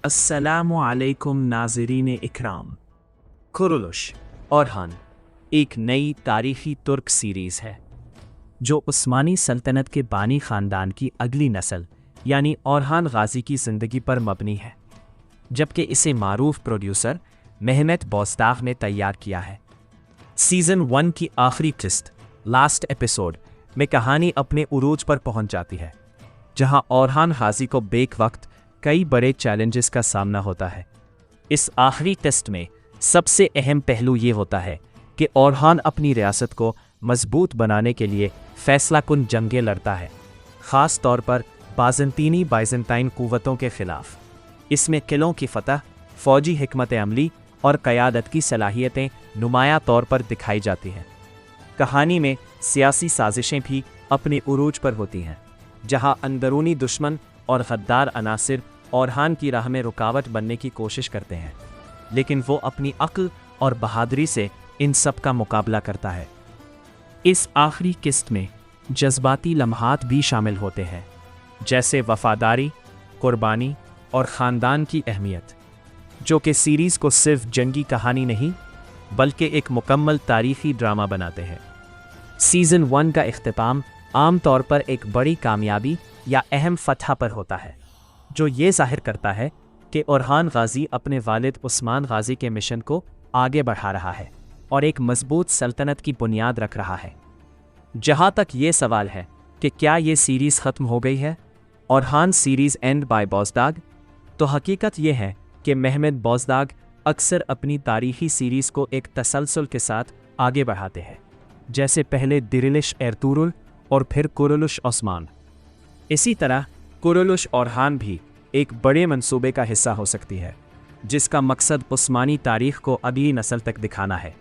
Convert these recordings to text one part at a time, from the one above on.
अस्सलामु अलैकुम नाज़रीन इकराम। कुरुलुश ओरहान एक नई तारीख़ी तुर्क सीरीज़ है जो उस्मानी सल्तनत के बानी ख़ानदान की अगली नस्ल यानी ओरहान गाज़ी की ज़िंदगी पर मबनी है, जबकि इसे मारूफ प्रोड्यूसर मेहमेत बोज़दाग ने तैयार किया है। सीज़न 1 की आखिरी किस्त लास्ट एपिसोड में कहानी अपने उरूज पर पहुंच जाती है, जहां ओरहान गाज़ी को बेक वक्त कई बड़े चैलेंजेस का सामना होता है। इस आखिरी टेस्ट में सबसे अहम पहलू ये होता है कि ओरहान अपनी रियासत को मजबूत बनाने के लिए फैसलाकुन जंगें लड़ता है, ख़ास तौर पर बाइज़ेंटाइन क़ुव्वतों के ख़िलाफ़। इसमें किलों की फ़तह, फ़ौजी हिकमत अमली और क़यादत की सलाहियतें नुमायाँ तौर पर दिखाई जाती हैं। कहानी में सियासी साजिशें भी अपने उरूज पर होती हैं, जहां अंदरूनी दुश्मन और गद्दार अनासिर ओरहान की राह में रुकावट बनने की कोशिश करते हैं, लेकिन वो अपनी अक्ल और बहादुरी से इन सब का मुकाबला करता है। इस आखिरी किस्त में जज्बाती लम्हात भी शामिल होते हैं, जैसे वफादारी, कुर्बानी और ख़ानदान की अहमियत, जो कि सीरीज़ को सिर्फ जंगी कहानी नहीं बल्कि एक मुकम्मल तारीख़ी ड्रामा बनाते हैं। सीज़न 1 का इख्तिताम आम तौर पर एक बड़ी कामयाबी या अहम फतह पर होता है, जो ये जाहिर करता है कि ओरहान गाज़ी अपने वालिद उस्मान गाज़ी के मिशन को आगे बढ़ा रहा है और एक मजबूत सल्तनत की बुनियाद रख रहा है। जहाँ तक ये सवाल है कि क्या ये सीरीज़ ख़त्म हो गई है, ओरहान सीरीज़ एंड बाय बोज़दाग, तो हकीकत ये है कि मेहमेत बोज़दाग अक्सर अपनी तारीख़ी सीरीज़ को एक तसलसल के साथ आगे बढ़ाते हैं, जैसे पहले दिरिलिश एरतुगरुल और फिर कुरुलुश ओस्मान। इसी तरह कुरुलुश ओरहान भी एक बड़े मंसूबे का हिस्सा हो सकती है, जिसका मकसद उस्मानी तारीख़ को अगली नस्ल तक दिखाना है।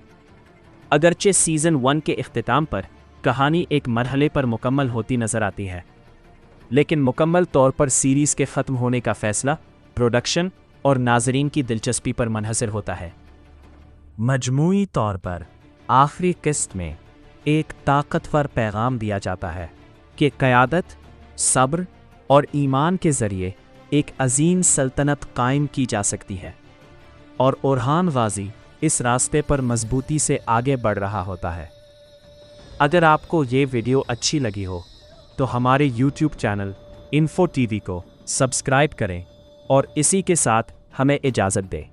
अगरचे सीज़न 1 के इख्तिताम पर कहानी एक मरहले पर मुकम्मल होती नज़र आती है, लेकिन मुकम्मल तौर पर सीरीज़ के ख़त्म होने का फ़ैसला प्रोडक्शन और नाज़रीन की दिलचस्पी पर मुनहसर होता है। मजमूई तौर पर आखिरी किस्त में एक ताकतवर पैगाम दिया जाता है कि क़यादत, सब्र और ईमान के ज़रिए एक अजीम सल्तनत कायम की जा सकती है, और ओरहान गाज़ी इस रास्ते पर मजबूती से आगे बढ़ रहा होता है। अगर आपको ये वीडियो अच्छी लगी हो तो हमारे YouTube चैनल इन्फो TV को सब्सक्राइब करें और इसी के साथ हमें इजाज़त दें।